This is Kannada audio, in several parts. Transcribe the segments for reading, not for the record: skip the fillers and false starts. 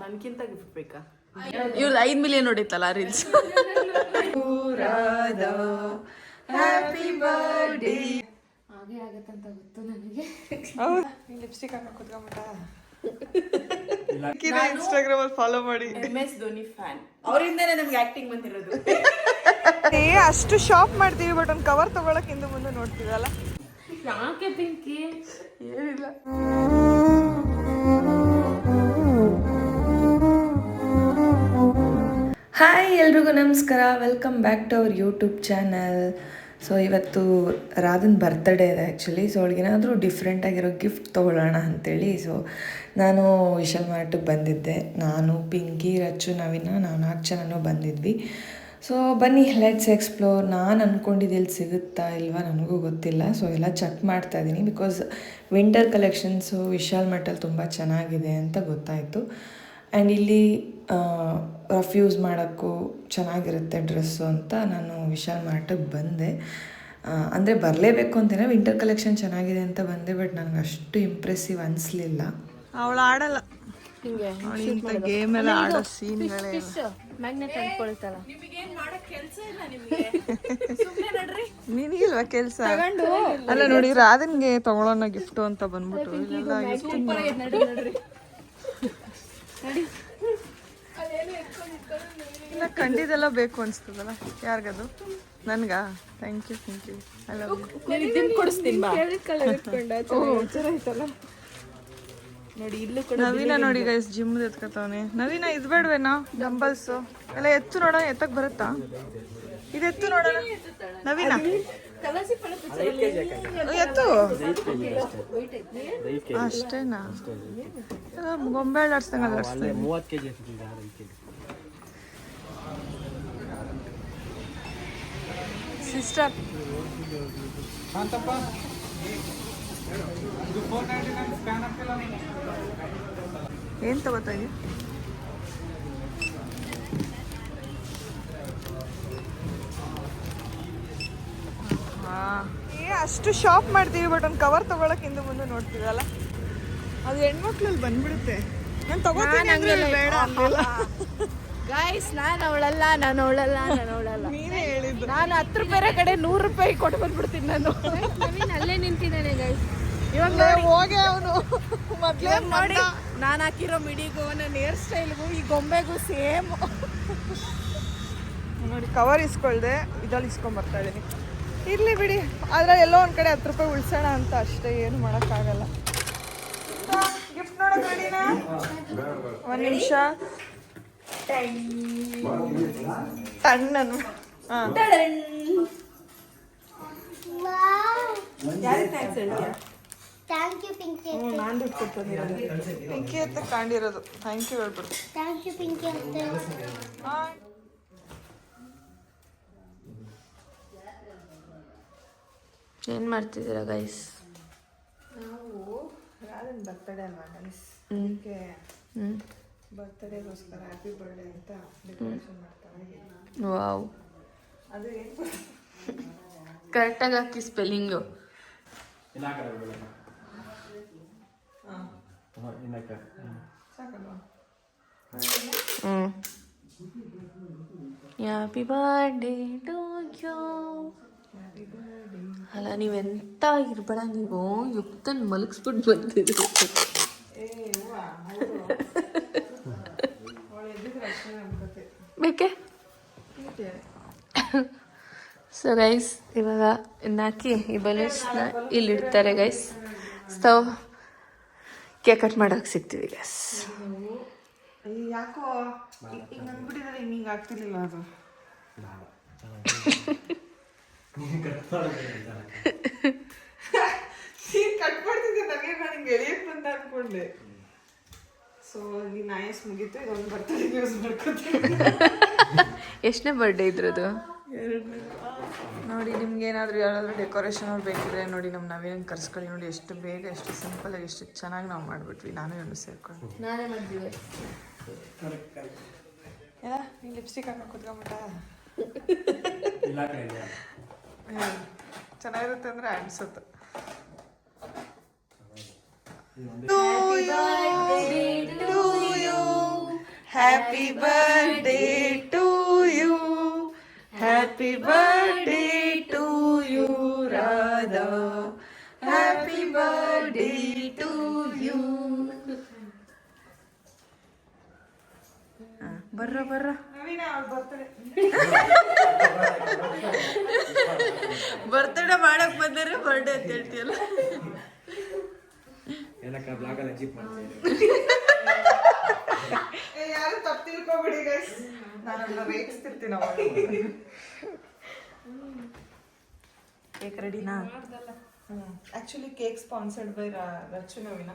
ನನ್ಕಿಂತ ಗಿಫ್ಟ್ ಬೇಕಾ? ಇವ್ರದ್ದು 5 ಮಿಲಿಯನ್ ನೋಡಿತ್ತಲ್ಲ ರೀಲ್ಸ್. ಹ್ಯಾಪಿ ಬರ್ಡೇ ಹಾಗೆ ಆಗತ್ತಂತ ಗೊತ್ತು ನನಗೆ. ಲಿಪ್ಸ್ಟಿಕ್ ಹಾಕಿ ಕುತ್ಕೊಂಡ್ಬಿಟ್ಟ. ಇನ್ಸ್ಟಾಗ್ರಾಮ್ ಅಲ್ಲಿ ಫಾಲೋ ಮಾಡಿ. MS ಧೋನಿ ಫ್ಯಾನ್, ಅವರಿಂದನೇ ನಮ್ಗೆ ಆಕ್ಟಿಂಗ್ ಬಂದಿರೋದು. ಅಷ್ಟು ಶಾಪ್ ಮಾಡ್ತೀವಿ, ಬಟ್ ಒಂದು ಕವರ್ ತಗೊಳಕ್ ಹಿಂದೆ ಮುಂದೆ ನೋಡ್ತೀವಲ್ಲ. ಯಾಕೆ ಪಿಂಕಿ? ಏನಿಲ್ಲ. ಹಾಯ್ ಎಲ್ರಿಗೂ ನಮಸ್ಕಾರ, welcome back to our YouTube channel. So ಇವತ್ತು ರಾಧನ್ ಬರ್ತ್ಡೇ ಇದೆ ಆ್ಯಕ್ಚುಲಿ. ಸೊ ಅವಳಿಗೇನಾದರೂ ಡಿಫ್ರೆಂಟಾಗಿರೋ ಗಿಫ್ಟ್ ತೊಗೊಳ್ಳೋಣ ಅಂಥೇಳಿ ನಾನು ವಿಶಾಲ್ ಮಾರ್ಟಿಗೆ ಬಂದಿದ್ದೆ. ನಾನು, ಪಿಂಕಿ, ರಚ್ಚು, ನವೀನ, ನಾವು 4 ಜನನೂ ಬಂದಿದ್ವಿ. ಸೊ ಬನ್ನಿ ಲೆಟ್ಸ್ ಎಕ್ಸ್ಪ್ಲೋರ್. ನಾನು ಅಂದ್ಕೊಂಡಿದ್ದು ಎಲ್ಲಿ ಸಿಗುತ್ತಾ ಇಲ್ವಾ ನನಗೂ ಗೊತ್ತಿಲ್ಲ. ಸೊ ಎಲ್ಲ ಚೆಕ್ ಮಾಡ್ತಾಯಿದ್ದೀನಿ, ಬಿಕಾಸ್ ವಿಂಟರ್ ಕಲೆಕ್ಷನ್ಸು ವಿಶಾಲ್ ಮಾರ್ಟಲ್ಲಿ ತುಂಬ ಚೆನ್ನಾಗಿದೆ ಅಂತ ಗೊತ್ತಾಯಿತು. ಆ್ಯಂಡ್ ಇಲ್ಲಿ ರಫ್ ಯೂಸ್ ಮಾಡೋಕ್ಕೂ ಚೆನ್ನಾಗಿರುತ್ತೆ ಡ್ರೆಸ್ಸು ಅಂತ ನಾನು ವಿಶಾಲ್ ಮಾರ್ಟಿಗೆ ಬಂದೆ. ಅಂದರೆ ಬರಲೇಬೇಕು ಅಂತೇನೆ, ವಿಂಟರ್ ಕಲೆಕ್ಷನ್ ಚೆನ್ನಾಗಿದೆ ಅಂತ ಬಂದೆ, ಬಟ್ ನನಗೆ ಅಷ್ಟು ಇಂಪ್ರೆಸಿವ್ ಅನಿಸ್ಲಿಲ್ಲ. ಅವಳು ಆಡಲ್ಲ ಗೇಮ್ ಎಲ್ಲ ಆಡೋ ಸೀನ್ಗಳೇ. ಮ್ಯಾಗ್ನೆಟ್ ಅಂದ್ಕೊಳ್ತಲ್ಲ. ನಿನಗಿಲ್ವಾ ಕೆಲಸ? ಅಲ್ಲ ನೋಡಿ, ರಾಧನ್ಗೆ ತಗೊಳ್ಳೋಣ ಗಿಫ್ಟು ಅಂತ ಬಂದ್ಬಿಟ್ಟು ಇಲ್ಲೆಲ್ಲ ಇಲ್ಲ ಕಂಡಿದ್ದೆಲ್ಲ ಬೇಕು ಅನ್ಸ್ತದಲ್ಲ. ಯಾರಿಗದು? ನನ್ಗ? Thank you I love you. ನೋಡಿ ಇಲ್ಲೂ ಕೂಡ ನವೀನ ನೋಡಿ ಗೈಸ್ ಜಿಮ್ ಎತ್ಕೊತಾವನೆ. ನವೀನ ಇದು ಬೇಡವೇನೋ ಡಂಬಲ್ಸು ಎಲ್ಲ ಎತ್ತು ನೋಡೋಣ, ಎತ್ತಕ್ ಬರುತ್ತಾ? ಇದು ಎತ್ತು ನೋಡೋಣ ನವೀನ, ಎತ್ತು ಅಷ್ಟೇನಾ? ಗೊಂಬೆ ಆಡ್ಸ್ದಂಗ ಆಡಿಸ್ತಾರೆ. ಸಿಸ್ಟರ್ ಏನ್ ತಗೋತಾ ಇದೀಯ? ಅಷ್ಟು ಶಾಪ್ ಮಾಡ್ತೀವಿ, ಬಟ್ ಒಂದು ಕವರ್ ತಗೊಳಕ್ ಹಿಂದೆ ಮುಂದೆ ನೋಡ್ತೀವಲ್ಲ, ಅದು ಹೆಣ್ಮಕ್ಳಲ್ಲಿ ಬಂದ್ಬಿಡುತ್ತೆ. ನಾನು ತಗೋತೀನಿ ಅಂದ್ರೆ ಬೇಡ ಅಂದಿಲ್ಲ. ಗೈಸ್, ನಾನು ಅವಳಲ್ಲ. ನೀನೇ ಹೇಳಿದ್ದು. ನಾನು 10 ರೂಪಾಯಿ ಕಡೆ 100 ರೂಪಾಯಿ ಕೊಟ್ಟು ಬಂದ್ಬಿಡ್ತೀನಿ. ನಾನು ಅಲ್ಲೇ ನಿಂತಿದ್ದಾನೆ ಗೈಸ್. ಇವಾಗ ಹೋಗಿ ಅವನು ಮೊದ್ಲೇ ನೋಡಿ, ನಾನು ಹಾಕಿರೋ ಮಿಡಿಗೂ ನನ್ನ ಹೇರ್ ಸ್ಟೈಲ್ಗೂ ಈ ಗೊಂಬೆಗೂ ಸೇಮ್. ನೋಡಿ ಕವರ್ ಇಸ್ಕೊಳ್ದೆ, ಇದ್ರಲ್ಲಿ ಇಸ್ಕೊಂಬರ್ತಾ ಇದ್ದೀನಿ. ಇರ್ಲಿ ಬಿಡಿ, ಆದ್ರೆ ಎಲ್ಲೋ ಒಂದ್ ಕಡೆ 10 ರೂಪಾಯಿ ಉಳ್ಸೋಣ ಅಂತ ಅಷ್ಟೇ, ಏನು ಮಾಡೋಕ್ಕಾಗಲ್ಲ. ಗಿಫ್ಟ್ ನೋಡಕ್ ರೆಡಿನಾ? 1 ನಿಮಿಷ. ತಣ್ಣನು ಥ್ಯಾಂಕ್ ಯು ಪಿಂಕಿ. ನಾನು ದುಡ್ಡು ಕೊಡ್ತೀನಿ. ಪಿಂಕಿ ಅಂತ ಕಾಣಿರೋದು. ಥ್ಯಾಂಕ್ ಯು ಹೇಳ್ಬಿಡ್ತು. ಥ್ಯಾಂಕ್ ಯು ಪಿಂಕಿ ಅಂತ. ಏನು ಮಾಡ್ತಿದ್ದೀರಾ ಗೈಸ್? ನಾವು ರಾಧನ್ ಬರ್ತಡೇ ಅಲ್ವಾ ಗೈಸ್, ಅದಕ್ಕೆ ಬರ್ತ್ಡೇಗೋಸ್ಕರ ಹ್ಯಾಪಿ ಬರ್ಡೇ ಅಂತ ಡೆಕೋರೇಷನ್ ಮಾಡ್ತಾರೆ. ವಾವ್, ಅದು ಏನು ಕರೆಕ್ಟಾಗಿ ಹಾಕಿ spelling. Happy birthday to you. ಅಲ್ಲ ನೀವೆಂತ ಇರ್ಬೇಡ, ನೀವು ಯುಕ್ತನ್ ಮಲಗಿಸ್ಬಿಟ್ಟು ಬಂದಿದ್ರು. ಬೇಕೆ? ಸೊ ಗೈಸ್, ಇವಾಗ ಹಾಕಿ ಈ ಬಲೂನ್ಸ್ನ ಇಲ್ಲಿ ಇಡ್ತಾರೆ ಗೈಸ್. ಸೊ ಕೇಕ್ ಕಟ್ ಮಾಡೋಕೆ ಸಿಗ್ತೀವಿ ಗೈಸ್. ಯಾಕೋ ಈಗ ನಂದ್ಬಿಟ್ಟಿದ್ರೆ ಹಿಂಗೆ ಆಗ್ತಿರ್ಲಿಲ್ಲ ಅದು. ಕಟ್ ಮಾಡ್ತಿದ್ದೆ, ನನಗೆ ನಾನು ಹಿಂಗೆ ಎಳಿಯಕ್ಕೆ ಬಂದ ಅನ್ಕೊಂಡೆ. ಸೊ ಈ ನಾಯಸ್ ಮುಗೀತು, ಇದೊಂದು ಬರ್ತಡೇ ಯೂಸ್ ಮಾಡ್ಕೊತೀನಿ. ಎಷ್ಟನೇ ಬರ್ಡೇ ಇದ್ರದ್ದು? ನೋಡಿ, ನಿಮ್ಗೆ ಯಾರಾದರೂ ಡೆಕೋರೇಷನ್ ಅವ್ರು ಬೇಕಿದ್ರೆ ನೋಡಿ, ನಮ್ಮ ನವೀನ ಕರ್ಸ್ಕೊಳ್ಳಿ. ನೋಡಿ ಎಷ್ಟು ಬೇಗ, ಎಷ್ಟು ಸಿಂಪಲಾಗಿ, ಎಷ್ಟು ಚೆನ್ನಾಗಿ ನಾವು ಮಾಡಿಬಿಟ್ವಿ. ನಾನು ಇವನು ಸೇರ್ಕೊಂಡು ನಾನೇ ಮಾಡಿದ್ವಿ. ಎಲ್ಲ ನೀನು ಲಿಪ್ಸ್ಟಿಕ್ ಹಾಕಿ ಕುತ್ಕೊಂಬಿಟ್ಟ. ಚೆನ್ನಾಗಿರುತ್ತೆ ಅಂದರೆ ಅನ್ಸುತ್ತೆ. To you. Happy birthday to you, happy birthday to you Radha, happy birthday to you. ಬರ್ರ ಬರ್ತಡೇ ಮಾಡಕ್ ಬಂದರೆ ಬರ್ಡೇ ಅಂತ ಹೇಳ್ತೀಯಲ್ಲ. ಯಾರು ತಪ್ಪು ತಿಳ್ಕೊಬಿಡಿ ಗೈಸ್, ನಾನೆಲ್ಲ ರೇಗಿಸ್ತಿರ್ತೀನಿ ಅವಾಗ. ಕೇಕ್ ರೆಡಿನಾ? Actually cake sponsored by Rachu Naveena.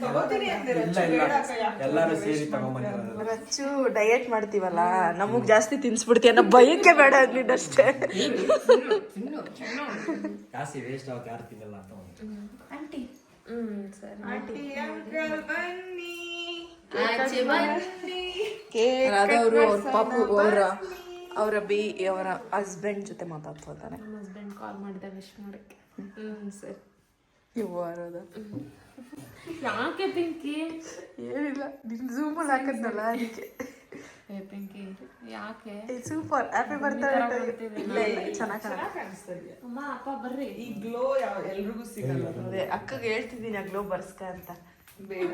ತಗೋತೀನಿ ಅಂದೆ ರಚ್ಚು ಡಯಟ್ ಮಾಡ್ತೀವಲ್ಲ, ನಮಗ್ ಜಾಸ್ತಿ ತಿನ್ಸ್ಬಿಡ್ತೀಯ ಅನ್ನೋ ಭಯಕ್ಕೆ ಬೇಡ ಅಂದಿದ್ದಷ್ಟೇ. ಜಾಸ್ತಿ ವೇಸ್ಟ್ ಆಗುತ್ತೆ, ಯಾರು ತಿನ್ನಲ್ಲ ಅಂತ. ಆಂಟಿ ಆಂಟಿ ಅಂಕಲ್ ಬನ್ನಿ, ಅವರು ಅವ್ರ ಪಾಪು ಅವರ ಹಸ್ಬೆಂಡ್ ಜೊತೆ ಮಾತಾಡ್ತಿರ್ತಾರೆ. ಹಸ್ಬೆಂಡ್ ಕಾಲ್ ಮಾಡಿದ ವಿಶ್ ಮಾಡಕ್ಕೆ. ಸರಿ. ಇವು ಅರೋದ ಯಾಕೆ ಪಿಂಕಿ? ಏನಿಲ್ಲ, ನಿನ್ ಝೂಮಲ್ಲಿ ಹಾಕದ್ನಲ್ಲ ಅದಕ್ಕೆ. ಪಿಂಕಿ ಯಾಕೆ? Super, happy birthday. ಇಲ್ಲ ಚೆನ್ನಾಗಿ ಕಾಣಿಸ್ತದೆ. ಅಮ್ಮ ಅಪ್ಪ ಬರ್ರಿ. ಈ ಗ್ಲೋ ಎಲ್ರಿಗೂ ಸಿಗಲ್ಲ. ಅದೇ ಅಕ್ಕಗೆ ಹೇಳ್ತಿದ್ದೀನಿ ಆ ಗ್ಲೋ ಬರ್ಸ್ಕ ಅಂತ. ಬೇಡ,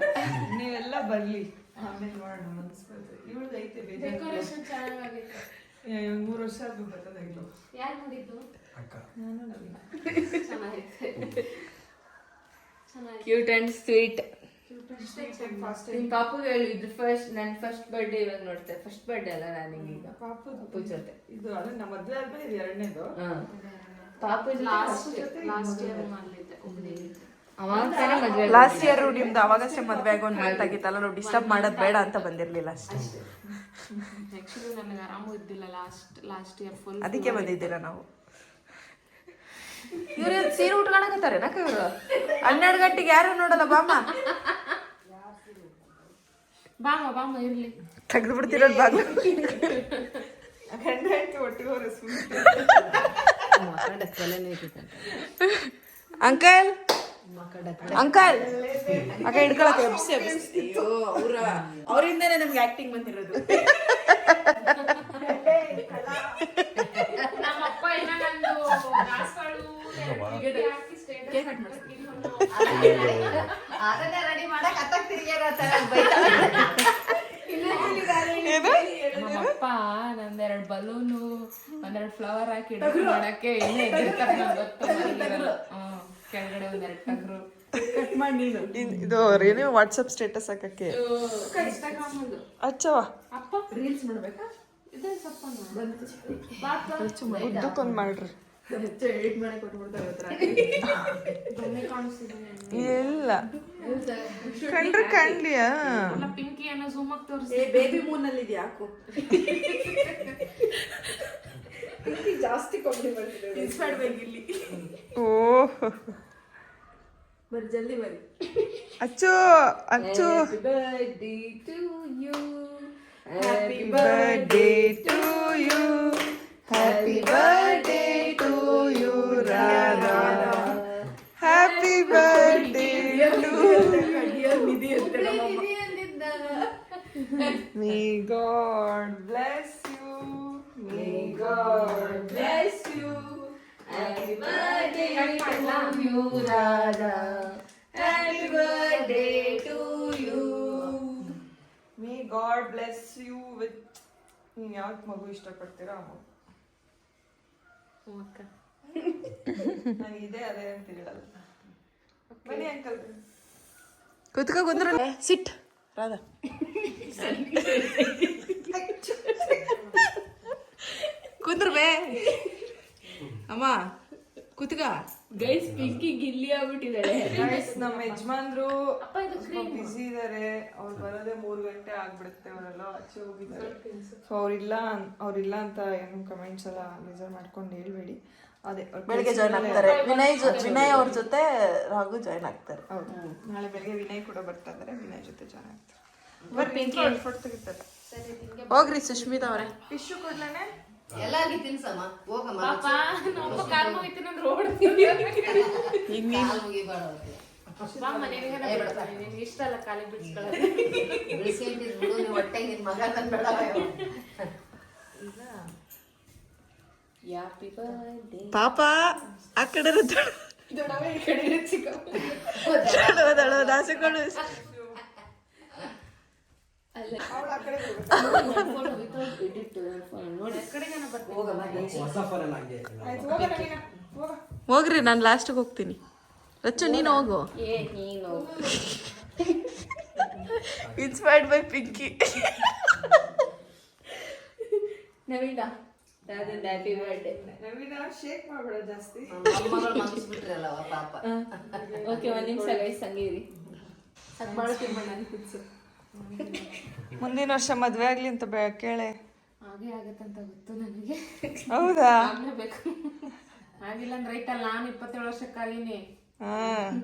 ನೀವೆಲ್ಲ ಬರ್ಲಿ, ಆಮೇಲೆ ಮಾಡೋಣ. ಮನಸ್ಬರ್ತದೆ ಇವಳ್ದು ಐತೆ ಡೆಕೋರೇಷನ್ ಚೆನ್ನಾಗಿತ್ತು. 3 ವರ್ಷ ಆದ್ರೂ ಬರ್ತದೆ ಗ್ಲೋ. ಯಾರು ಮಾಡಿದ್ದು? ನಾನು ನವೀನ. ಚೆನ್ನಾಗೈತೆ. Cute and sweet. ಫಾಸ್ಟ್ ನಿಮ್ ಪಾಪುಗೆ ಹೇಳಿದ್ರು ನನ್ನ ಫಸ್ಟ್ ಬರ್ಡೇ ಇವಾಗ ನೋಡ್ತೆ. ಫಸ್ಟ್ ಬರ್ಡೇ ಅಲ್ಲ ನನಗೀಗ ಪಾಪು ಜೊತೆ. ಇದು ಅಲ್ಲ, ನಮ್ಮ ಮದ್ವೆ ಆದ್ಮೇಲೆ ಇದು 2ನೇದು. ಪಾಪು ಲಾಸ್ಟ್ ಇಯರ್ ಮಾಡ್ಲಿದ್ದೆ ಒಬ್ಬನೇ. ಲಾಸ್ಟ್ ಇಯರ್ ನಿಮ್ದು ಅವಾಗಷ್ಟೇ ಮದ್ವೆ ಆಗೋ ಒಂದು ಮಾತಾಗಿತ್ತಲ್ಲ, ನಾವು ಡಿಸ್ಟರ್ಬ್ ಮಾಡೋದು ಬೇಡ ಅಂತ ಬಂದಿರ್ಲಿಲ್ಲ ಅಷ್ಟೇ. ಆಕ್ಚುಲಿ ನನಗೆ ಆರಾಮು ಇದ್ದಿಲ್ಲ ಲಾಸ್ಟ್ ಇಯರ್ ಫುಲ್. ಅದಕ್ಕೆ ಬಂದಿದ್ದೀರ ನಾವು. ಇವ್ರು ಸೀರೆ ಉಟ್ಕೊಳಕತ್ತಾರೆ ನಕ ಇವ್ರು 12 ಗಂಟೆಗೆ ಯಾರು ನೋಡಲ್ಲ. ಬಾಮ ಬಾಮ ಇರ್ಲಿ, ತೆಗೆದು ಬಿಡ್ತಿರೋದು ಬಾಗ. ಗಂಡ ಹೆಂಡತಿ ಒಟ್ಟಿಗೆ ಅಂಕಲ್ ಅಂಕಲ್ ಅಕ್ಕ ಹಿಡ್ಕೊಳಕ್ಕೆ ಅವರಿಂದನೇ ನಮ್ಗೆ ಆಕ್ಟಿಂಗ್ ಬಂದಿರೋದು. ನಮ್ಮಪ್ಪ ಏನೋ ನಂದು ದಾಸವಾಳು ಹಾಕಿ ಸ್ಟೇಟಸ್ ರೆಡಿ ಮಾಡಕ್ ಅತ್ತಾಗ ನಮ್ಮಪ್ಪ ನಂದೆರಡು ಬಲೂನು ಒಂದೆರಡು ಫ್ಲವರ್ ಹಾಕಿ ಮಾಡಕ್ಕೆ ಎಣ್ಣೆ ಎದ್ದಿರ್ತಾರೆ. ಕೆಳಗಡೆ ಒಂದೆರಡು ಟಗರು ಕಟ್ ಮಾಡಿ ಇದು ಏನೇ ವಾಟ್ಸಪ್ ಸ್ಟೇಟಸ್ ಹಾಕಕ್ಕೆ ಹಚ್ಚವ. ಅಪ್ಪ ರೀಲ್ಸ್ ಮಾಡ್ಬೇಕಾ? ಇದೇ ಸಪ್ಪ ಉದ್ದಕ್ಕೊಂದು ಮಾಡ್ರಿ. ಎಡಿಟ್ ಮಾಡಿ ಕೊಟ್ಬಿಡ್ತಾರೆ. ಇಲ್ಲ ಕಂಡ್ರೆ ಕಾಣ್ಲಿಯಾ? ಪಿಂಕಿ ಅನ್ನೋ ಝೂಮ್ ಆಗಿ ತೋರಿಸಿ. ಬೇಬಿ ಮೂನ್ ಅಲ್ಲಿ ಇದೆಯಾ ಹಾಕು. ಜಾಸ್ತಿ ಕಾಮಿಡಿ ಮಾಡ್ತಿದ್ದಾರೆ. ಇನ್ಸ್ಪೈರ್ಡ್ ಬೇಕಿಲ್ಲಿ. ಓಹ್ ಬರಿ ಜಲ್ದಿ ಬರಿ. Achchu Achchu. Birthday to you, happy birthday to you, happy birthday to you Radha, happy birthday to may God bless you, may God bless you, happy birthday to you Radha, happy birthday to you. May God bless you with. ನೀವು ಯಾವ ಮಗು ಇಷ್ಟಪಡ್ತೀರಾ ಆ ಮಗು. ನನಗಿದೆ ಅದೇ ಅಂತ ಹೇಳಲ್ಲ. ಬನ್ನಿ ಅಂಕಲ್, ಕುತ್ಕ ಕುಂದ್ರ. ಸಿಟ್ ರಾಧಾ. ಕುಂದ್ರಬೇ ಅಮ್ಮ, ಕುತ್ಕ. ಗೈಸ್ ಪಿಂಕಿ ಗಿಲ್ಲಿ ಆಗ್ಬಿಟ್ಟಿದ್ದಾಳೆ. ನಮ್ಮ ಯಜಮಾನ್ರು ಬಿಸಿ ಇದಾರೆ. ಅವ್ರು ಬರೋದೇ 3 ಗಂಟೆ ಆಗ್ಬಿಡುತ್ತೆ. ಅವರೆಲ್ಲ ಆಚೆ ಹೋಗಿದ್ದಾರೆ. ಸೊ ಅವ್ರಿಲ್ಲ ಅಂತ ಏನು ಕಮೆಂಟ್ಸ್ ಎಲ್ಲ ಮೆಜರ್ ಮಾಡ್ಕೊಂಡು ಹೇಳ್ಬೇಡಿ. ಅದೇ ಬೆಳಿಗ್ಗೆ ಜಾಯ್ನ್ ಆಗ್ತಾರೆ. ವಿನಯ್ ಅವ್ರ ಜೊತೆ ರಾಘು ಜಾಯ್ನ್ ಆಗ್ತಾರೆ. ಹೌದು, ನಾಳೆ ಬೆಳಿಗ್ಗೆ ವಿನಯ್ ಕೂಡ ಬರ್ತಾ ಇದ್ದಾರೆ. ವಿನಯ್ ಜೊತೆ ಜಾಯ್ನ್ ಆಗ್ತಾರೆ. ಬರ್ರಿ ಫೋಟೋ ತೆಗಿತಾರೆ. ಹೋಗ್ರಿ ಸುಷ್ಮಿತಾ ಅವರೇ. ಫಿಶು ಕೊಡ್ಲೇನೆ ಎಲ್ಲಾರ್ಗಿ ತಿನ್ಸಮ್ಮ ಹೋಗಮ್ಮ. ಪಾಪ ನಮ್ಮ ಕಾಲ್ ಮುಗಿತೀನಿ ಅಂದ್ರೆ ಓಡ್ತೀನಿ. ಕಾಲ್ ಮುಗಿಬೇಡ ಬಾ ಮನೆಗೆ ನಿನ್ಗೆ ಇಷ್ಟ ಅಲ್ಲ ಕಾಲಿಗೆ ಬಿಡಿಸ್ಕೊಳ್ಳೋದು. ಬಿಡಿಸ್ಕೊಂಡಿದ್ ಬಿಡು, ನೀವು ಹೊಟ್ಟೆಗೆ ನಿನ್ ಮಗ ತಂದ್ಬೇಡ ಪಾಪ ಆ ಕಡೆ ರಾಸಿಕೊಂಡು ಹೊಸ ಫೋನ್ ಎಲ್ಲ ಹಂಗೆ ಹೋಗ್ರಿ ನಾನು ಲಾಸ್ಟಿಗೆ ಹೋಗ್ತೀನಿ. ರಚ್ಚು ನೀನು ಹೋಗು. Inspired by Pinky. Naveena happy birthday. Naveena shake ಮಾಡಬೇಡ ಜಾಸ್ತಿ. ಮಗಳು ಮಗಿಸ್ಬಿಟ್ರಲ್ಲವ ಪಾಪ. ಓಕೆ ಒಂದು ನಿಮಿಷ ಗೈಸ್ ಹಂಗೇರಿ. ಮುಂದಿನ ವರ್ಷ ಮದ್ವೆ ಆಗ್ಲಿ ಅಂತ ಕೇಳೆ. ಹಾಗೆ ಆಗತ್ತಂತ ಗೊತ್ತು ನನಗೆ. ಹೌದಾ? ಆಗ್ಲೇಬೇಕು. ಆಗಿಲ್ಲ ಅಂದ್ರೆ ರೈಟಲ್ಲ, ನಾನು 27 ವರ್ಷಕ್ಕಾಗಿನಿ.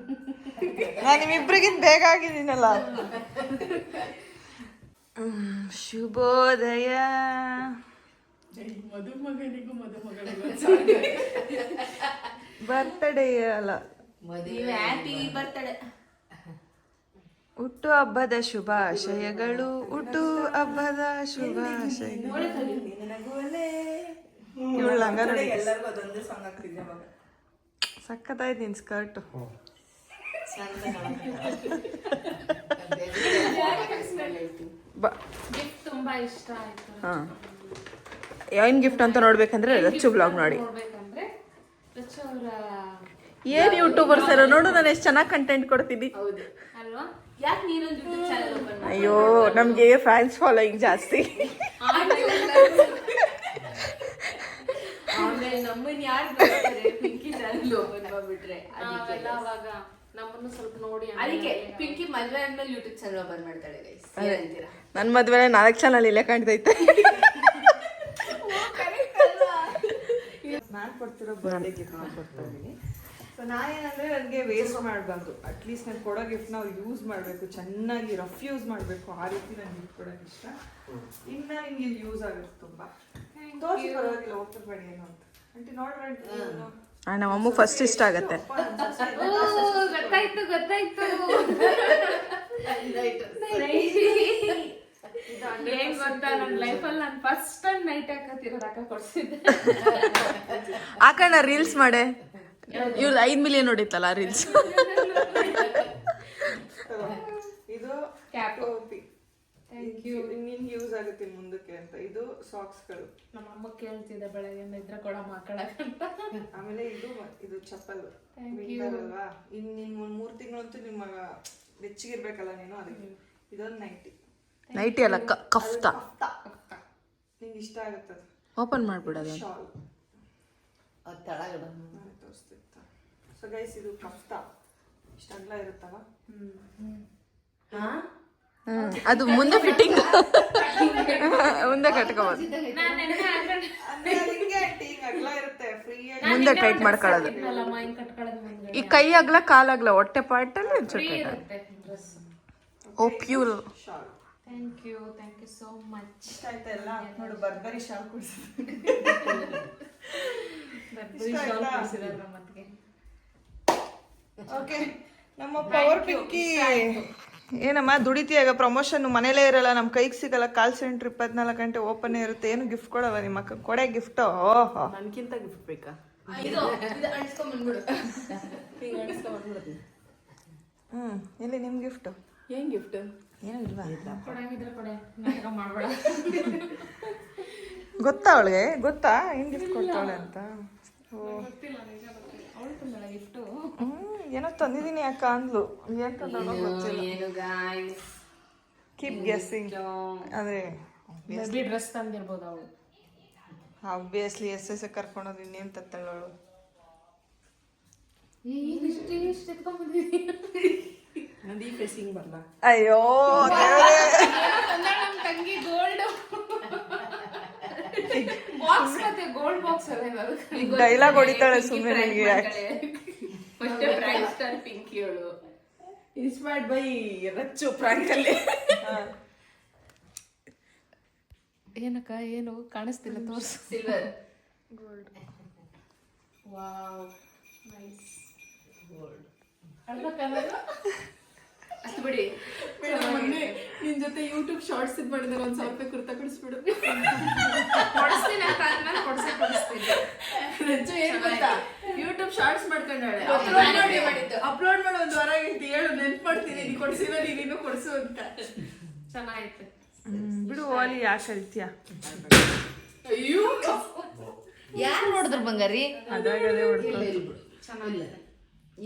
ನಾನು ನಿಮ್ಮಿಬ್ರಿಗಿಂತ ಬೇಗ ಆಗಿದ್ದೀನಲ್ಲ. ಶುಭೋದಯ. ಮದುಮಗನಿಗೂ ಮದುಮಗಳಿಗೂ ಬರ್ತಡೇ ಅಲ್ಲ, ಹ್ಯಾಪಿ ಬರ್ತ್ಡೇ. ಹುಟ್ಟು ಹಬ್ಬದ ಶುಭಾಶಯಗಳು, ಹುಟ್ಟು ಹಬ್ಬದ ಶುಭಾಶಯಗಳು. ಇವಳು ಹಂಗ ನೋಡಿ ಸಕ್ಕತ್ತಾಯ್ತು ನಿನ್ ಸ್ಕರ್ಟು. ಗಿಫ್ಟ್ ತುಂಬಾ ಇಷ್ಟ ಆಯ್ತು. ಹಾಂ, ಏನ್ ಗಿಫ್ಟ್ ಅಂತ ನೋಡ್ಬೇಕಂದ್ರೆ ರಚ್ಚು ಬ್ಲಾಗ್ ನೋಡಿ. ನೋಡ್ಬೇಕಂದ್ರೆ ರಚ್ಚು ಅವರ ಏನ್ ಯೂಟ್ಯೂಬರ್ಸ್ ಅಲ್ಲ ನೋಡು, ನಾನು ಎಷ್ಟು ಚೆನ್ನಾಗಿ ಕಂಟೆಂಟ್ ಕೊಡ್ತೀನಿ ಅಲ್ವಾ? ಯಾಕೆ ನೀನೊಂದು ಯೂಟ್ಯೂಬ್ ಚಾನಲ್ ಓಪನ್ ಮಾಡಿ? ಅಯ್ಯೋ, ನಮ್ಗೆ ಫ್ಯಾನ್ಸ್ ಫಾಲೋಯಿಂಗ್ ಜಾಸ್ತಿ. ಆಮೇಲೆ ನಮ್ಮನ್ನ ಯಾರು ಬರ್ತಾರೆ ಪಿಂಕಿ ಚಾನಲ್ ಓಪನ್ ಮಾಡ್ಬಿಟ್ರೆ ನಾವೆಲ್ಲ ಅವಾಗ ನಮ್ಮನ್ನು ಸ್ವಲ್ಪ ನೋಡಿ ಅದಕ್ಕೆ ಪಿಂಕಿ ಮದ್ವೆ ಆದ್ಮೇಲೆ ಯೂಟ್ಯೂಬ್ ಚಾನಲ್ ಓಪನ್ ಮಾಡ್ತಾಳೆ ಗೈಸ್. ಏನಂತೀರಾ? ನನ್ನ ಮದ್ವೆ 4 ಚಾನಲ್ ಇಲ್ಲೇ ಕಾಣ್ತೈತೆ. ನಾನು ಕೊಡ್ತಿರೋ ಬರ್ಡೇ ಗಿಫ್ಟ್ ಕೊಡ್ತಾ ಇದ್ದೀನಿ. ಸೊ ನಾನೇನಂದರೆ ನನಗೆ ವೇಸ್ಟ್ ಮಾಡಬಾರ್ದು. ಅಟ್ಲೀಸ್ಟ್ ನಾನು ಕೊಡೋ ಗಿಫ್ಟ್ ನಾವು ಯೂಸ್ ಮಾಡಬೇಕು, ಚೆನ್ನಾಗಿ ರಫ್ ಯೂಸ್ ಮಾಡಬೇಕು. ಆ ರೀತಿ ನಾನು ಗಿಫ್ಟ್ ಕೊಡೋಕೆ ಇಷ್ಟ. ಇನ್ನು ನಿಮಗೆ ಯೂಸ್ ಆಗುತ್ತೆ ತುಂಬ. ತೋರಿಸಿ ಪರವಾಗಿಲ್ಲ, ಹೋಗ್ತಿರ್ಬೇಡಿ ಏನು ಅಂತ. ಆಂಟಿ ನೋಡ್ಬೇಡಿ. ನಮ್ಮಮ್ಮ ಫಸ್ಟ್ ಇಷ್ಟ ಆಗತ್ತೆ. ಗೊತ್ತಾಯ್ತು ಗೊತ್ತಾಯ್ತು. ಏನ್ ಗೊತ್ತಾ, ನನ್ನ ಲೈಫಲ್ಲಿ ನಾನು ಫಸ್ಟ್ ಟೈಮ್ ನೈಟ್ ಹಾಕತ್ತಿರೋದು ಅಕ್ಕ ಕೊಡ್ಸಿದ್ದೆ. ಹಾಕೋಣ ರೀಲ್ಸ್ ಮಾಡೆ. ಇವ್ರು 5 ಮಿಲಿಯನ್ ನೋಡಿತ್ತಲ್ಲ ರೀಲ್ಸ್. ಇದು ಟೋಪಿ. Thank you. ನಿನ್ಗೆ ಯೂಸ್ ಆಗುತ್ತೆ ಮುಂದಕ್ಕೆ ಅಂತ. ಇದು ಸಾಕ್ಸ್ಗಳು. ನಮ್ಮ ಅಮ್ಮ ಕೇಳ್ತಿದ್ದೆ ಬೆಳಗ್ಗೆಯಿಂದ ಇದ್ರೆ ಕೊಡ ಮಾತಾಡಕ್ಕಂತ. ಆಮೇಲೆ ಇದು ಚಪ್ಪಲ್. ವಿಂಟರ್ ಅಲ್ವಾ, ಇನ್ನು 3 ತಿಂಗಳಂತೂ ನಿಮ್ಮ ಬೆಚ್ಚಗಿರ್ಬೇಕಲ್ಲ ನೀನು, ಅದಕ್ಕೆ ಇದೊಂದು ನೈಟಿ ಅಲ್ಲ, ಕಫ್ತಾ. ನಿಂಗೆ ಇಷ್ಟ ಆಗುತ್ತೆ ಅದು. ಓಪನ್ ಮಾಡ್ಬಿಡೋದು. ಶಾಲ್ ತೋರಿಸ್ತಿತ್ತ. ಸೊ ಗೈಸ್, ಇದು ಕಫ್ತಾ. ಇಷ್ಟ ಅಗಲ ಇರುತ್ತವ. ಅದು ಮುಂದೆ ಫಿಟ್ಟಿಂಗ್, ಮುಂದೆ ಕಟ್ಕೋಬೋದು. ಮುಂದೆ ಟೈಟ್ ಮಾಡ್ಕೊಳ್ಳೋದು. ಈ ಕೈ ಅಗ್ಲ, ಕಾಲಾಗ್ಲ, ಹೊಟ್ಟೆ ಪಾರ್ಟಲ್ಲಿ oh pure. Thank you so much. ಇಷ್ಟ ಆಯ್ತಾ ಎಲ್ಲ? ನೋಡು, ಬರ್ಬರಿ ಶಾಲ್ ಕೊಡ್ಸಿದ್ರೆ ಓಕೆ. ನಮ್ಮ ಪವರ್ ಪಿಂಕಿ ಏನಮ್ಮ ದುಡಿತೀಯಾಗ? ಪ್ರಮೋಷನ್ ಮನೇಲೇ ಇರಲ್ಲ, ನಮ್ಮ ಕೈಗೆ ಸಿಗಲ್ಲ. ಕಾಲ್ ಸೆಂಟ್ರ್ 24 ಗಂಟೆ ಓಪನ್ ಇರುತ್ತೆ. ಏನು ಗಿಫ್ಟ್ ಕೊಡವ ನಿಮ್ಮ ಅಕ್ಕ? ಕೊಡೆ ಗಿಫ್ಟ್. ಓಹೋ, ನನ್ಕಿಂತ ಗಿಫ್ಟ್ ಬೇಕಾ? ಎಲ್ಲಿ ನಿಮ್ ಗಿಫ್ಟ್? ಏನ್ ಗಿಫ್ಟ್? ಏನು ಇಲ್ವಾ? ಕೊಡಂಗಿದ್ರೆ ಕೊಡೆ, ನಾಟಕ ಮಾಡ್ಬೇಡ. ಗೊತ್ತಾ ಅವಳಿಗೆ? ಗೊತ್ತಾ ಏನ್ ಗಿಫ್ಟ್ ಕೊಡ್ತಾವಳೆ ಅಂತ? ಗಿಫ್ಟು ಏನೋ ತಂದಿದ್ದೀನಿ ಅಕ್ಕ ಅಂದ್ಲು. ಏನ್ ತಂದವಳೋ ಗೊತ್ತಿಲ್ಲ. Keep guessing. ಅದೇ ಬೇಬಿ ಡ್ರೆಸ್ ತಂದಿರ್ಬೋದು ಅವಳು. ಆಬ್ವಿಯಸ್ಲಿ ಎಸ್ ಕರ್ಕೊಂಡೋದು ಇನ್ನೇನು ತತ್ತಳವಳು. ನಂದಿ ಫೇಸಿಂಗ್ ಬರಲ್ಲ. ಅಯ್ಯೋ ನಮ್ಮ ತಂಗಿ ಗೋಲ್ಡ್ ಬಾಕ್ಸ್, ಮತ್ತೆ ಗೋಲ್ಡ್ ಬಾಕ್ಸ್ ಅಲ್ಲ. ಡೈಲಾಗ್ ಹೊಡಿತಾಳೆ ಸುಮ್ಮನೆ. ನಿಮಗೆ ಪ್ರಾಂಕ್ ಸ್ಟಾರ್ ಪಿಂಕಿ ಅವಳು. ಇನ್ಸ್ಪೈರ್ಡ್ ಬೈ ರಚ್ಚು ಪ್ರಾಂಕ್ ಅಲ್ಲಿ. ಏನಕ್ಕ, ಏನು ಕಾಣಿಸ್ತಿಲ್ಲ, ತೋರ್ಸು. Silver gold. Wow, nice. Gold ಅಲ್ವಾ ಕಲರ್? ಅಷ್ಟು ಬಿಡಿ. ಮೊನ್ನೆ ನಿನ್ ಜೊತೆ ಯೂಟ್ಯೂಬ್ ಶಾರ್ಟ್ಸ್ ಇದು ಮಾಡಿದ್ರೆ 1,000 ರೂಪಾಯಿ ಕುರ್ತಾ ಕೊಡಿಸ್ಬಿಡು. ಕೊಡಿಸ್ತೀನಿ ಅಂತ ಆದ್ಮೇಲೆ ಕೊಡಿಸ್ತೀನಿ. ರಜ್ಜು ಏನ್ ಗೊತ್ತಾ, ಯೂಟ್ಯೂಬ್ ಶಾರ್ಟ್ಸ್ ಮಾಡ್ಕೊಂಡಾಳೆ, ಅಪ್ಲೋಡ್ ಮಾಡಿ 1 ವಾರ ಆಗಿತ್ತು. ಹೇಳು ನೆನ್ಪು ಮಾಡ್ತೀನಿ, ನೀ ಕೊಡ್ಸಿಲ್ಲ, ನೀನು ಕೊಡ್ಸು ಅಂತ. ಚೆನ್ನಾಗೈತೆ. ಬಿಡು ಓಲಿ, ಯಾಕೆ ಹೇಳ್ತೀಯ? ಅಯ್ಯೋ ಯಾರು ನೋಡಿದ್ರು ಬಂಗಾರಿ? ಅದಾಗದೇ ಹೊಡ್ಕೊ. ಚೆನ್ನಾಗಿದೆ.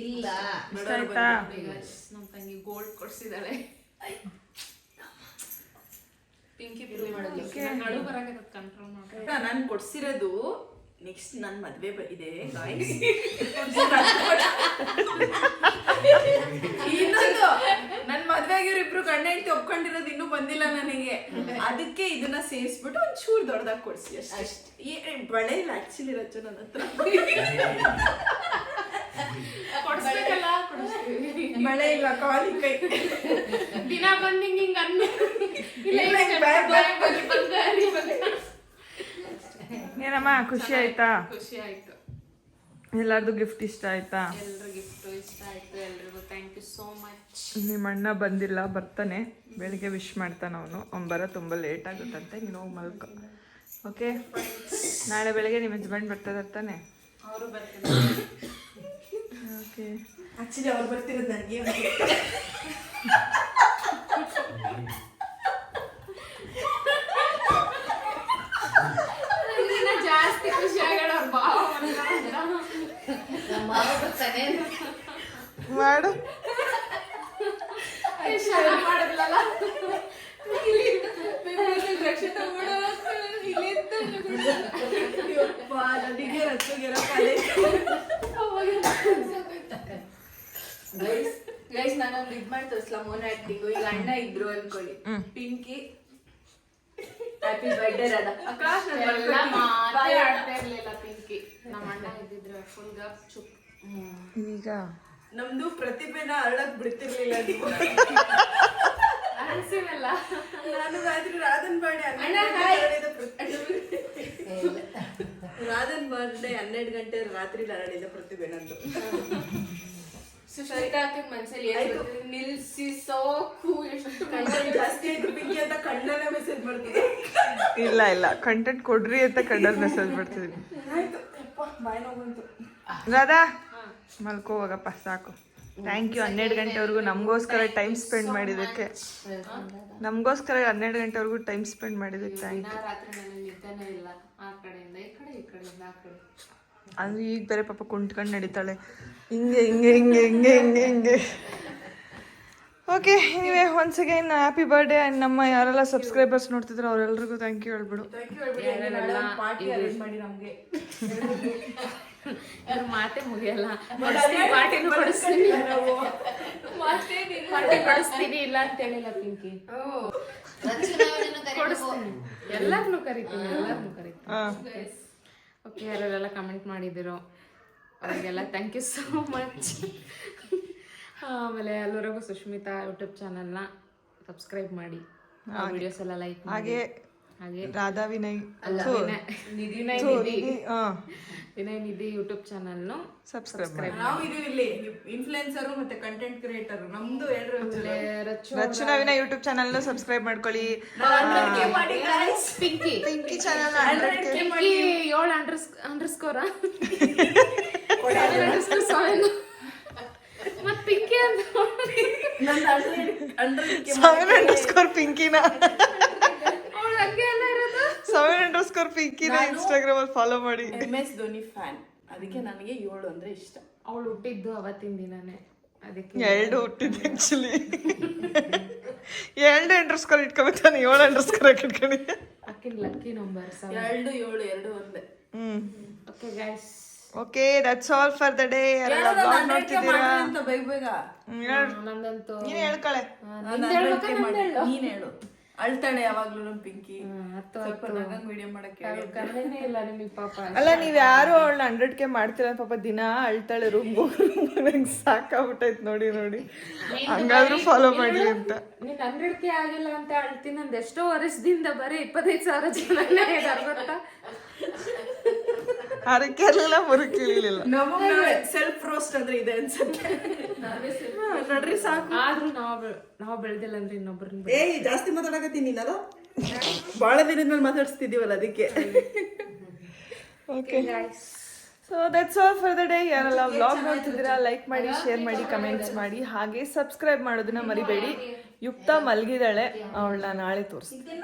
ಇಲ್ಲ ಇಷ್ಟ ಆಯ್ತಾ? ನಮ್ಮ ತಂಗಿ ಗೋಲ್ಡ್ ಕೊಡ್ಸಿದಾಳೆ. ಪಿಂಕಿ ಪ್ರೂವ್ ಮಾಡೋದು. ನಡು ಬರಾಕತ್ತ ಕಂಟ್ರೋಲ್ ಮಾಡ್ಕೊಂಡು. ನಾನು ಕೊಡ್ಸಿರೋದು ನೆಕ್ಸ್ಟ್ ನನ್ನ ಮದ್ವೆ ಇದೆ ಗಾಯ್ಸ್. ಇನ್ನೊಂದು ನನ್ನ ಮದ್ವೆ ಆಗಿರೋ ಇಬ್ರು ಗಂಡ ಹೆಂಡತಿ ಒಪ್ಕೊಂಡಿರೋದು ಇನ್ನೂ ಬಂದಿಲ್ಲ ನನಗೆ. ಅದಕ್ಕೆ ಇದನ್ನ ಸೇರಿಸ್ಬಿಟ್ಟು ಒಂಚೂರು ದೊಡ್ಡದಾಗಿ ಕೊಡ್ಸಿ ಅಷ್ಟೇ. ಬಳೆ ಇಲ್ಲ ಆಕ್ಚುಲಿ ರಚ್ಚು ನನ್ನ ಹತ್ರ. ಕೊಡ್ಸ್ಬೇಕಲ್ಲ, ಕೊಡಿಸ್ತೀವಿ. ಬಳೆ ಇಲ್ಲ, ಕಾಲಿ ಕೈ. ದಿನ ಬಂದು ಹಿಂಗ ಅನ್ನ ಏನಮ್ಮ ಖುಷಿ ಆಯ್ತಾ? ಖುಷಿ ಆಯ್ತು. ಎಲ್ಲಾರ್ದು ಗಿಫ್ಟ್ ಇಷ್ಟ ಆಯ್ತಾ? ಎಲ್ರು ಗಿಫ್ಟ್ ಇಷ್ಟ ಆಯ್ತು. ಎಲ್ರಿಗೂ ಥ್ಯಾಂಕ್ ಯು ಸೋ ಮಚ್. ನಿಮ್ಮ ಅಣ್ಣ ಬಂದಿಲ್ಲ, ಬರ್ತಾನೆ. ಬೆಳಿಗ್ಗೆ ವಿಶ್ ಮಾಡ್ತಾನೆ ಅವನು. ಅವ್ನು ಬರೋ ತುಂಬ ಲೇಟ್ ಆಗುತ್ತಂತೆ. ನೀನು ಹೋಗಿ ಮಲ್ಕೊ. ಓಕೆ, ನಾಳೆ ಬೆಳಗ್ಗೆ ನಿಮ್ಮ ಹಸ್ಬೆಂಡ್ ಬರ್ತಾನೆ. ಅವರು ಬರ್ತಾರೆ. ಓಕೆ, ಆಕ್ಚುಲಿ ಅವ್ರು ಬರ್ತಿರೋದು ನನಗೆ. ಜಾಸ್ತಿ ಖುಷಿ ಆಗೋಣ ಅವ್ರ ಭಾವ ನಮ್ಮ ಮಾವ ಬರ್ತಾನೆ. ಮಾಡು. ಮಾಡಿದ್ಲಲ್ಲ. ನನಗೆ ರಚ್ಚುಗೆರ ಗೈಸ್ ನಾನೊಂದು ಇದ್ ಮಾಡಿ ತೋರಿಸ್ಲಾ ಮೋನ ಆಕ್ಟಿಂಗು. ಈಗ ಅಣ್ಣ ಇದ್ರು ಅನ್ಕೊಳ್ಳಿ, ಪಿಂಕಿ ಹ್ಯಾಪಿ ಬರ್ಡೇ ರಾಧ ಅಕ್ಕ. ಎಲ್ಲ ಮಾತಾಡ್ತಾ ಇರ್ಲಿಲ್ಲ ಪಿಂಕಿ. ನಮ್ಮ ಅಣ್ಣ ಇದ್ದಿದ್ರೆ ಫುಲ್ ಗಪ್ ಚುಪ್. ಈಗ ನಮ್ದು ಪ್ರತಿಭೆನ ಹರಡಕ್ ಬಿಡ್ತಿರ್ಲಿಲ್ಲ ನೀವು. ಅನ್ಸಿವಲ್ಲ. ನಾನು ರಾತ್ರಿ ರಾಧನ್ ಬರ್ಡೇ ರಾಧನ್ ಬರ್ಡೇ 12 ಗಂಟೆ ರಾತ್ರಿ ಹರಡಿದ ಪ್ರತಿಭೆ ನಂದು. ಸುಶ್ಮಿತಾ ಮನ್ಸಲ್ಲಿ ನಿಲ್ಸಿ ಸಾಕು. ಎಷ್ಟು ಜಾಸ್ತಿ ಆಯ್ತು ಪಿಂಕಿ ಅಂತ ಕಣ್ಣಲ್ಲೇ ಮೆಸೇಜ್ ಮಾಡ್ತೀನಿ. ಇಲ್ಲ ಕಂಟೆಂಟ್ ಕೊಡ್ರಿ ಅಂತ ಕಣ್ಣಲ್ಲಿ ಮೆಸೇಜ್ ಮಾಡ್ತಿದ್ದೀನಿ. ಆಯ್ತು ಬಾಯ್ ನೋವಂತು. ರಾಧಾ ಮಲ್ಕೋ ಹೋಗಪ್ಪ, ಸಾಕು. ಥ್ಯಾಂಕ್ ಯು 12 ಗಂಟೆವರೆಗೂ ನಮಗೋಸ್ಕರ ಟೈಮ್ ಸ್ಪೆಂಡ್ ಮಾಡಿದ್ದಕ್ಕೆ. 12 ಗಂಟೆವರೆಗೂ ಟೈಮ್ ಸ್ಪೆಂಡ್ ಮಾಡಿದ್ದಕ್ಕೆ ಥ್ಯಾಂಕ್ ಯು. ರಾತ್ರಿ ನನಗೆ ನಿದ್ದೆನೇ ಇಲ್ಲ. ಆ ಕಡೆಯಿಂದ ಈ ಕಡೆ, ಈ ಕಡೆಯಿಂದ ಆ ಕಡೆ. ಅಂದ್ರೆ ಈಗ ಬೇರೆ ಪಾಪ ಕುಂಟ್ಕೊಂಡು ನಡೀತಾಳೆ. ಹಿಂಗೆ. ಓಕೆ, ನೀವೇ ಒನ್ಸ್ ಅಗೈನ್ ಹ್ಯಾಪಿ ಬರ್ಡೇ. ನಮ್ಮ ಯಾರೆಲ್ಲ ಸಬ್ಸ್ಕ್ರೈಬರ್ಸ್ ನೋಡ್ತಿದ್ರು ಅವರೆಲ್ಲರಿಗೂ ಥ್ಯಾಂಕ್ ಯು ಹೇಳ್ಬಿಡು. ಪಾರ್ಟಿ ಅರೇಂಜ್ ಮಾಡಿ ನಮ್ಗೆ. ಇವ್ರ ಮಾತೆ ಮುಗಿಯಲ್ಲ. ಪಾರ್ಟಿನೂ ಕೊಡಿಸ್ತೀನಿ, ಪಾರ್ಟಿ ಕೊಡಿಸ್ತೀನಿ ಇಲ್ಲ ಅಂತ ಹೇಳಿಲ್ಲ ಪಿಂಕಿ. ಕೊಡಿಸ್ತೀನಿ, ಎಲ್ಲಾರನ್ನೂ ಕರಿತೀನಿ. ಓಕೆ, ಯಾರೆಲ್ಲ ಕಮೆಂಟ್ ಮಾಡಿದಿರೋ ಅವರಿಗೆಲ್ಲ ಥ್ಯಾಂಕ್ ಯು ಸೋ ಮಚ್. ಆಮೇಲೆ ಎಲ್ಲರಿಗೂ ಸುಷ್ಮಿತಾ ಯೂಟ್ಯೂಬ್ ಚಾನಲ್ನ ಸಬ್ಸ್ಕ್ರೈಬ್ ಮಾಡಿ, ವಿಡಿಯೋಸ್ ಎಲ್ಲ ಲೈಕ್ ಮಾಡಿ. ಹಾಗೆ ರಾಧಾ ವಿನಯ್ ವಿನಯ್ ನಿಧಿ ಯೂಟ್ಯೂಬ್ ಚಾನಲ್ನು ಸಬ್ಸ್ಕ್ರೈಬ್. ನಾವು ಇದೀವಿ ಇಲ್ಲಿ ಇನ್ಫ್ಲುಯೆನ್ಸರ್ ಮತ್ತೆ ಕಂಟೆಂಟ್ ಕ್ರಿಯೇಟರ್. ನಮ್ದು ರಚನಾ ವಿನಯ್ ಯೂಟ್ಯೂಬ್ ಚಾನಲ್ ಸಬ್ಸ್ಕ್ರೈಬ್ ಮಾಡ್ಕೊಳ್ಳಿ. ಪಿಂಕಿ ಚಾನಲ್ 7_7 ಮತ್ ಪಿಂಕಿ ಅಂತ 7_ ಪಿಂಕಿನ 7_ ಪಿಂಕಿನ ಇನ್ಸ್ಟಾಗ್ರಾಮ್ ಅಲ್ಲಿ ಫಾಲೋ ಮಾಡಿ. MS ಧೋನಿ ಫ್ಯಾನ್, ಅದಕ್ಕೆ ನನಗೆ 7 ಅಂದ್ರೆ ಇಷ್ಟ. ಅವಳು ಹುಟ್ಟಿದ್ದು ಅವತ್ತಿನ ದಿನನೇ, ಅದಕ್ಕೆ 2 ಹುಟ್ಟಿದ್ದು ಆಕ್ಚುಲಿ. 2_ ಇಟ್ಕೊಬೇಕಾನೆ 7_ ಇಟ್ಕೊಂಡು. ಅಕ್ಕಿನ ಲಕ್ಕಿ ನಂಬರ್ 2 7 2 ಒಂದೇ. Okay guys, okay that's all for the day. ಯಾರೆಲ್ಲ ಬ್ಲಾಗ್ ನೋಡ್ತಿದ್ದೀರಾ ಅಂತ ಬೇಗ ನಂದಂತೂ ನೀನು ಹೇಳ್ಕಳೆ. ನೀನ್ ಹೇಳು. ಅಳ್ತಾಳೆ ಯಾವಾಗ್ಲೂ ನಮ್ ಪಿಂಕಿ. ವಿಡಿಯೋ ಮಾಡಕ್ಕೆ ಕಣ್ಣೇ ಇಲ್ಲ ನಿಮಗೆ ಪಾಪ. ಅಲ್ಲ, ನೀವ್ ಯಾರು ಅವಳನ್ನ 100K ಮಾಡ್ತೀರ ಪಾಪ. ದಿನ ಅಳ್ತಾಳೆ, ರೂಮ್ ನಂಗೆ ಸಾಕಾಗ್ಬಿಟ್ಟೈತ್ ನೋಡಿ. ಹಂಗಾದ್ರೂ ಫಾಲೋ ಮಾಡಿ ಅಂತ. ನೀನ್ 100K ಆಗಿಲ್ಲ ಅಂತ ಅಳ್ತೀನಿ. ನಂದು ಎಷ್ಟೋ ವರ್ಷದಿಂದ ಬರೀ 25,000 ಜನನೇ ಇದಾರೆ ಗೊತ್ತಾ. ಅರಕೆಲ್ಲ ಮುರುಕಿಳಿಲಿಲ್ಲ. ನಮಗ್ ಸೆಲ್ಫ್ ರೋಸ್ಟ್ ಅಂದ್ರೆ ಇದೆ ಅನ್ಸುತ್ತೆ. ಹಾ, ನೋಡ್ರಿ ಸಾಕು. ಆದ್ರೂ ನಾವು ಬೆಳ್ದಿಲ್ಲ ಅಂದ್ರೆ ಇನ್ನೊಬ್ರನ್ನ ಏಯ್ ಜಾಸ್ತಿ ಮಾತಾಡಕತ್ತೀನಿ ನೀನಲ್ಲ, ಬಹಳ ದಿನದ ಮೇಲೆ ಮಾತಾಡ್ಸ್ತಿದೀವಲ್ಲ ಅದಕ್ಕೆ. Okay, so that's all for the day. ಯಾರೆಲ್ಲ ವ್ಲಾಗ್ ನೋಡ್ತಿದ್ದೀರಾ ಲೈಕ್ ಮಾಡಿ, ಶೇರ್ ಮಾಡಿ, ಕಮೆಂಟ್ಸ್ ಮಾಡಿ, ಹಾಗೆ ಸಬ್ಸ್ಕ್ರೈಬ್ ಮಾಡೋದನ್ನ ಮರಿಬೇಡಿ. ಯುಕ್ತ ಮಲಗಿದಾಳೆ, ಅವಳನ್ನ ನಾಳೆ ತೋರಿಸ್ತೀನಿ.